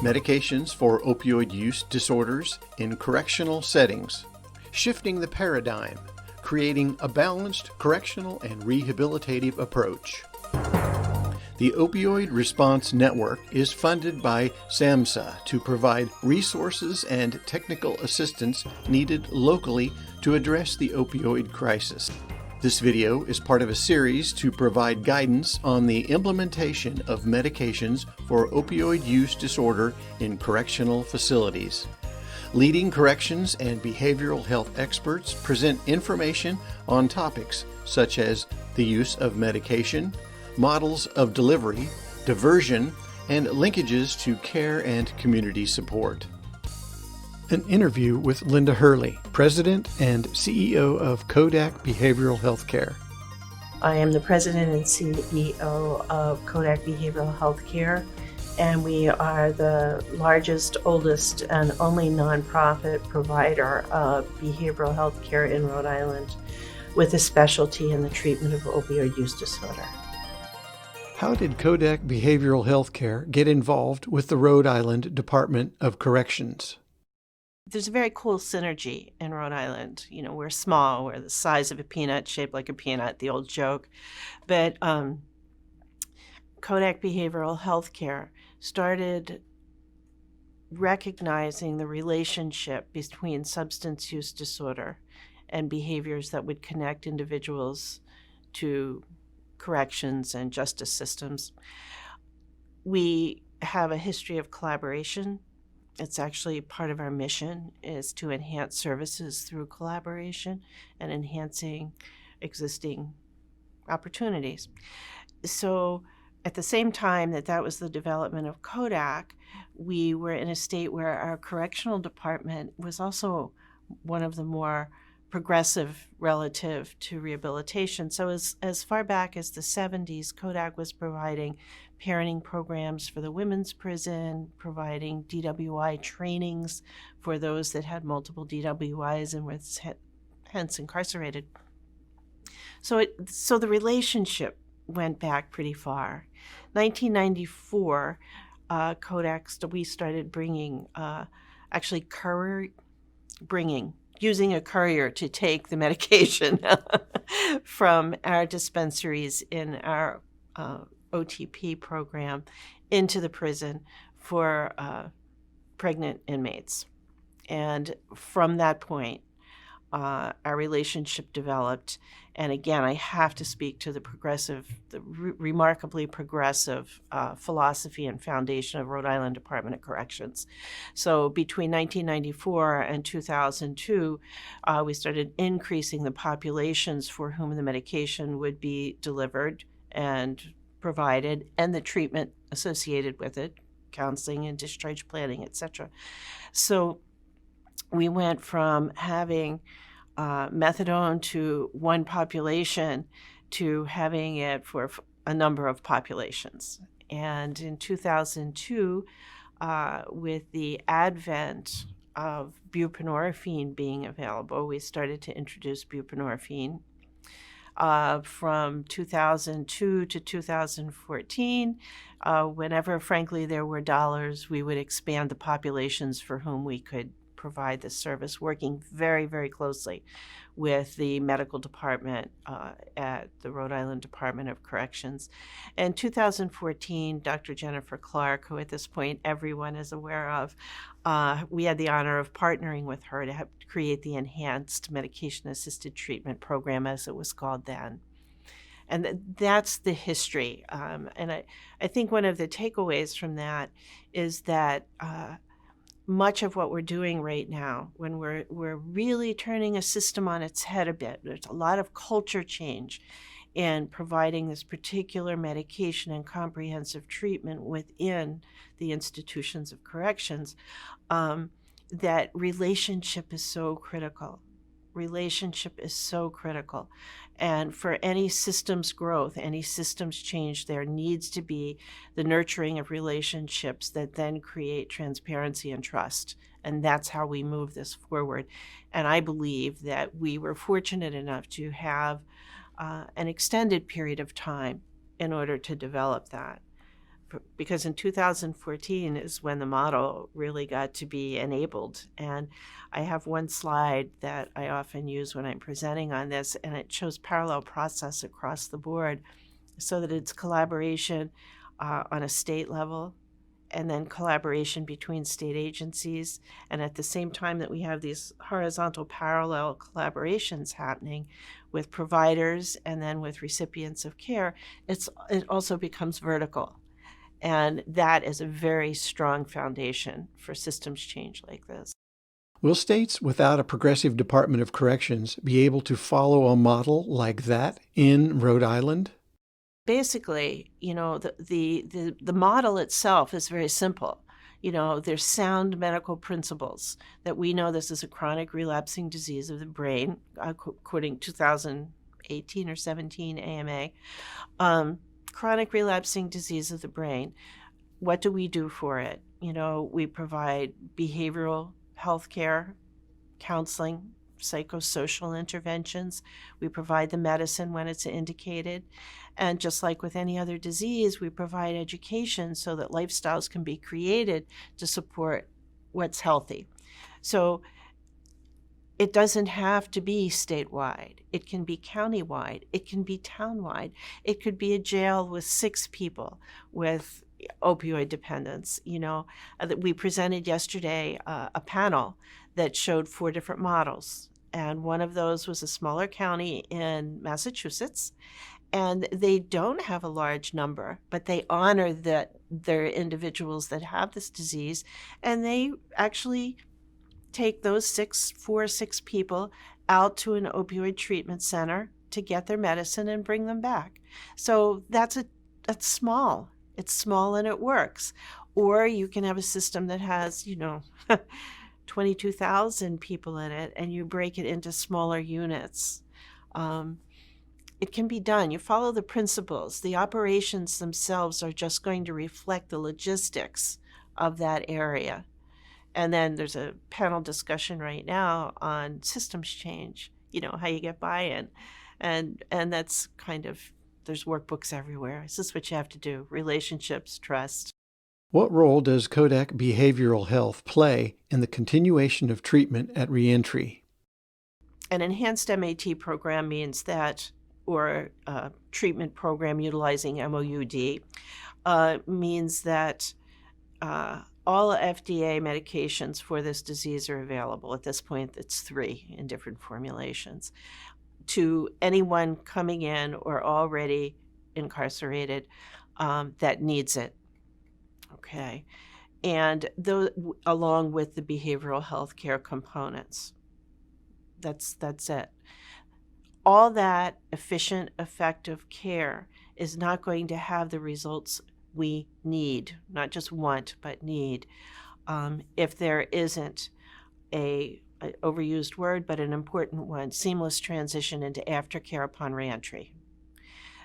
Medications for opioid use disorders in correctional settings. Shifting the paradigm, creating a balanced correctional and rehabilitative approach. The Opioid Response Network is funded by SAMHSA to provide resources and technical assistance needed locally to address the opioid crisis. This video is part of a series to provide guidance on the implementation of medications for opioid use disorder in correctional facilities. Leading corrections and behavioral health experts present information on topics such as the use of medication, models of delivery, diversion, and linkages to care and community support. An interview with Linda Hurley, President and CEO of CODAC Behavioral Healthcare. I am the President and CEO of CODAC Behavioral Healthcare, and we are the largest, oldest, and only nonprofit provider of behavioral health care in Rhode Island, with a specialty in the treatment of opioid use disorder. How did CODAC Behavioral Healthcare get involved with the Rhode Island Department of Corrections? There's a very cool synergy in Rhode Island. You know, we're small, we're the size of a peanut, shaped like a peanut, the old joke. But CODAC Behavioral Healthcare started recognizing the relationship between substance use disorder and behaviors that would connect individuals to corrections and justice systems. We have a history of collaboration. It's actually part of our mission is to enhance services through collaboration and enhancing existing opportunities. So at the same time that was the development of CODAC, we were in a state where our correctional department was also one of the more progressive relative to rehabilitation. So as far back as the 70s, CODAC was providing parenting programs for the women's prison, providing DWI trainings for those that had multiple DWIs and were hence incarcerated. So the relationship went back pretty far. 1994, we started using a courier to take the medication from our dispensaries in our OTP program into the prison for pregnant inmates. And from that point, our relationship developed. And again, I have to speak to the remarkably progressive philosophy and foundation of Rhode Island Department of Corrections. So between 1994 and 2002, we started increasing the populations for whom the medication would be delivered and provided, and the treatment associated with it, counseling and discharge planning, etc. So we went from having methadone to one population to having it for a number of populations. And in 2002, with the advent of buprenorphine being available, we started to introduce buprenorphine. From 2002 to 2014, whenever, frankly, there were dollars, we would expand the populations for whom we could provide this service, working very, very closely with the medical department at the Rhode Island Department of Corrections. In 2014, Dr. Jennifer Clark, who at this point everyone is aware of, we had the honor of partnering with her to create the Enhanced Medication-Assisted Treatment Program, as it was called then. And that's the history. And I think one of the takeaways from that is that much of what we're doing right now, when we're really turning a system on its head a bit, there's a lot of culture change in providing this particular medication and comprehensive treatment within the institutions of corrections, that relationship is so critical. Relationship is so critical. And for any systems growth, any systems change, there needs to be the nurturing of relationships that then create transparency and trust. And that's how we move this forward. And I believe that we were fortunate enough to have an extended period of time in order to develop that. because in 2014 is when the model really got to be enabled. And I have one slide that I often use when I'm presenting on this, and it shows parallel process across the board so that it's collaboration on a state level, and then collaboration between state agencies. And at the same time that we have these horizontal parallel collaborations happening with providers and then with recipients of care, it also becomes vertical. And that is a very strong foundation for systems change like this. Will states without a progressive Department of Corrections be able to follow a model like that in Rhode Island? Basically, the model itself is very simple. There's sound medical principles that we know this is a chronic relapsing disease of the brain, according to 2018 or 17 AMA. Chronic relapsing disease of the brain. What do we do for it? We provide behavioral healthcare, counseling, psychosocial interventions. We provide the medicine when it's indicated. And just like with any other disease, we provide education so that lifestyles can be created to support what's healthy. So it doesn't have to be statewide. It can be countywide. It can be townwide. It could be a jail with 6 people with opioid dependence. We presented yesterday a panel that showed 4 different models. And one of those was a smaller county in Massachusetts. And they don't have a large number, but they honor that they're individuals that have this disease. And they actually take those 4 or 6 people out to an opioid treatment center to get their medicine and bring them back. So that's small. It's small and it works. Or you can have a system that has, 22,000 people in it, and you break it into smaller units. It can be done. You follow the principles. The operations themselves are just going to reflect the logistics of that area. And then there's a panel discussion right now on systems change, how you get buy-in. And that's there's workbooks everywhere. This is what you have to do. Relationships, trust. What role does CODAC Behavioral Health play in the continuation of treatment at reentry? An enhanced MAT program means that, or a treatment program utilizing MOUD, means that all FDA medications for this disease are available. At this point, it's 3 in different formulations to anyone coming in or already incarcerated that needs it. Okay. And along with the behavioral health care components. That's it. All that efficient, effective care is not going to have the results we need, not just want, but need, if there isn't an overused word, but an important one, seamless transition into aftercare upon reentry.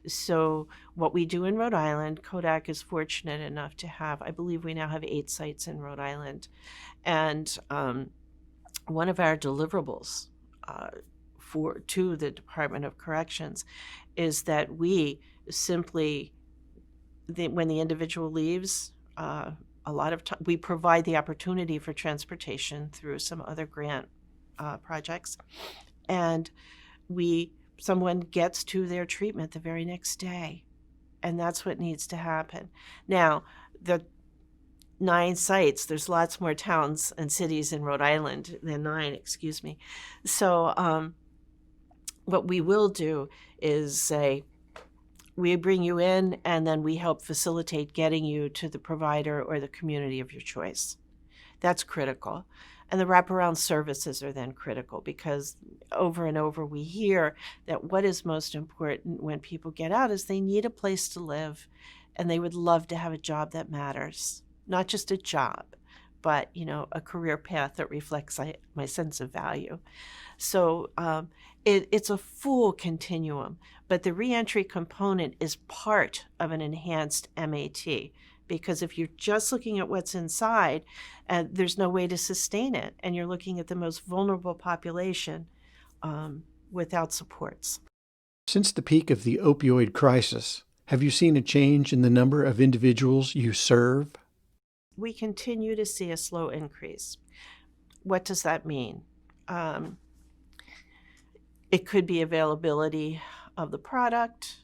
So what we do in Rhode Island, CODAC is fortunate enough to have, I believe we now have 8 sites in Rhode Island. And one of our deliverables to the Department of Corrections is that we simply, when the individual leaves, a lot of time we provide the opportunity for transportation through some other grant projects, and someone gets to their treatment the very next day, and that's what needs to happen. Now, the 9 sites, there's lots more towns and cities in Rhode Island than 9, excuse me. So what we will do is say, we bring you in and then we help facilitate getting you to the provider or the community of your choice. That's critical. And the wraparound services are then critical because over and over we hear that what is most important when people get out is they need a place to live and they would love to have a job that matters. Not just a job, but a career path that reflects my sense of value. So it's a full continuum, but the reentry component is part of an enhanced MAT, because if you're just looking at what's inside, there's no way to sustain it, and you're looking at the most vulnerable population without supports. Since the peak of the opioid crisis, Have you seen a change in the number of individuals you serve? We continue to see a slow increase. What does that mean? It could be availability of the product.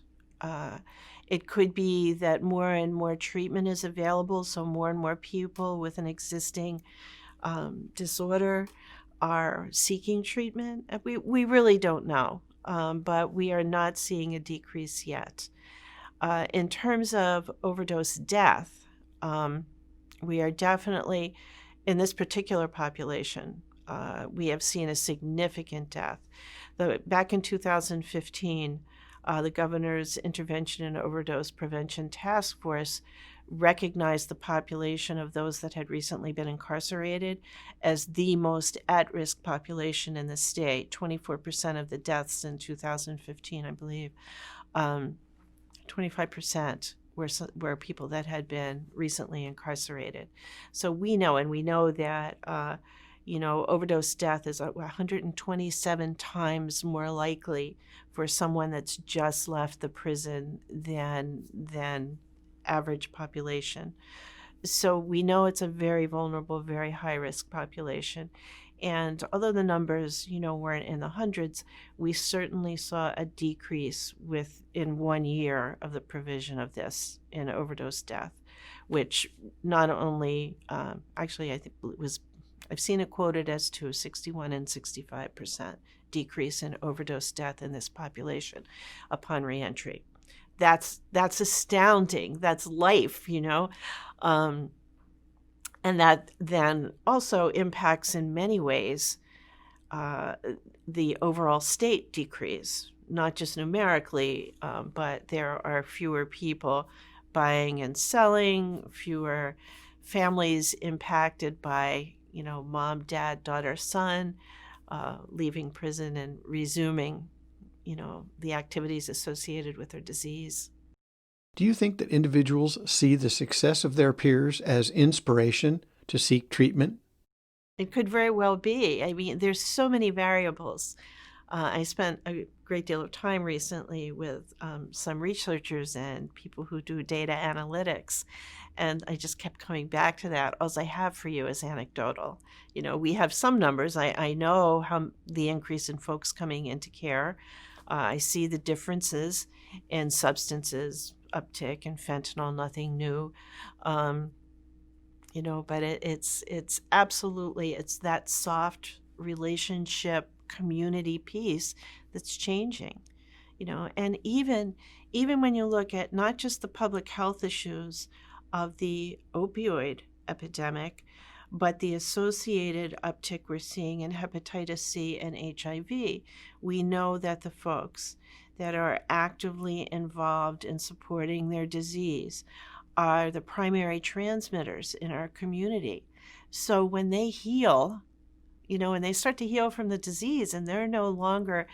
It could be that more and more treatment is available, so more and more people with an existing disorder are seeking treatment. We really don't know, but we are not seeing a decrease yet. In terms of overdose death, we are definitely, in this particular population, we have seen a significant death. Back in 2015, the Governor's Intervention and Overdose Prevention Task Force recognized the population of those that had recently been incarcerated as the most at-risk population in the state. 24% of the deaths in 2015, I believe, 25% were people that had been recently incarcerated. So we know that overdose death is 127 times more likely for someone that's just left the prison than average population. So we know it's a very vulnerable, very high-risk population. And although the numbers, weren't in the hundreds, we certainly saw a decrease within 1 year of the provision of this in overdose death, which not only, actually, I think I've seen it quoted as to 61 and 65% decrease in overdose death in this population upon reentry. That's astounding. That's life, and that then also impacts in many ways the overall state decrease, not just numerically, but there are fewer people buying and selling, fewer families impacted by, mom, dad, daughter, son, leaving prison and resuming, the activities associated with their disease. Do you think that individuals see the success of their peers as inspiration to seek treatment? It could very well be. I mean, there's so many variables. I spent a great deal of time recently with some researchers and people who do data analytics, and I just kept coming back to that. All I have for you is anecdotal. We have some numbers. I know how the increase in folks coming into care. I see the differences in substances, uptick in fentanyl, nothing new. But it's absolutely, it's that soft relationship community piece that's changing, and even when you look at not just the public health issues of the opioid epidemic, but the associated uptick we're seeing in hepatitis C and HIV, we know that the folks that are actively involved in supporting their disease are the primary transmitters in our community. So when they heal, and they start to heal from the disease and they're no longer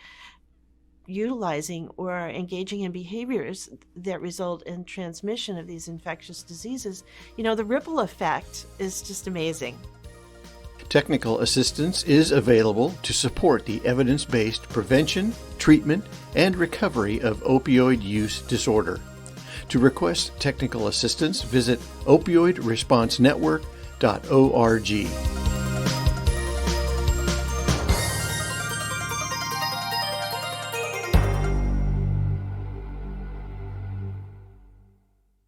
utilizing or engaging in behaviors that result in transmission of these infectious diseases, the ripple effect is just amazing. Technical assistance is available to support the evidence-based prevention, treatment, and recovery of opioid use disorder. To request technical assistance, visit opioidresponsenetwork.org.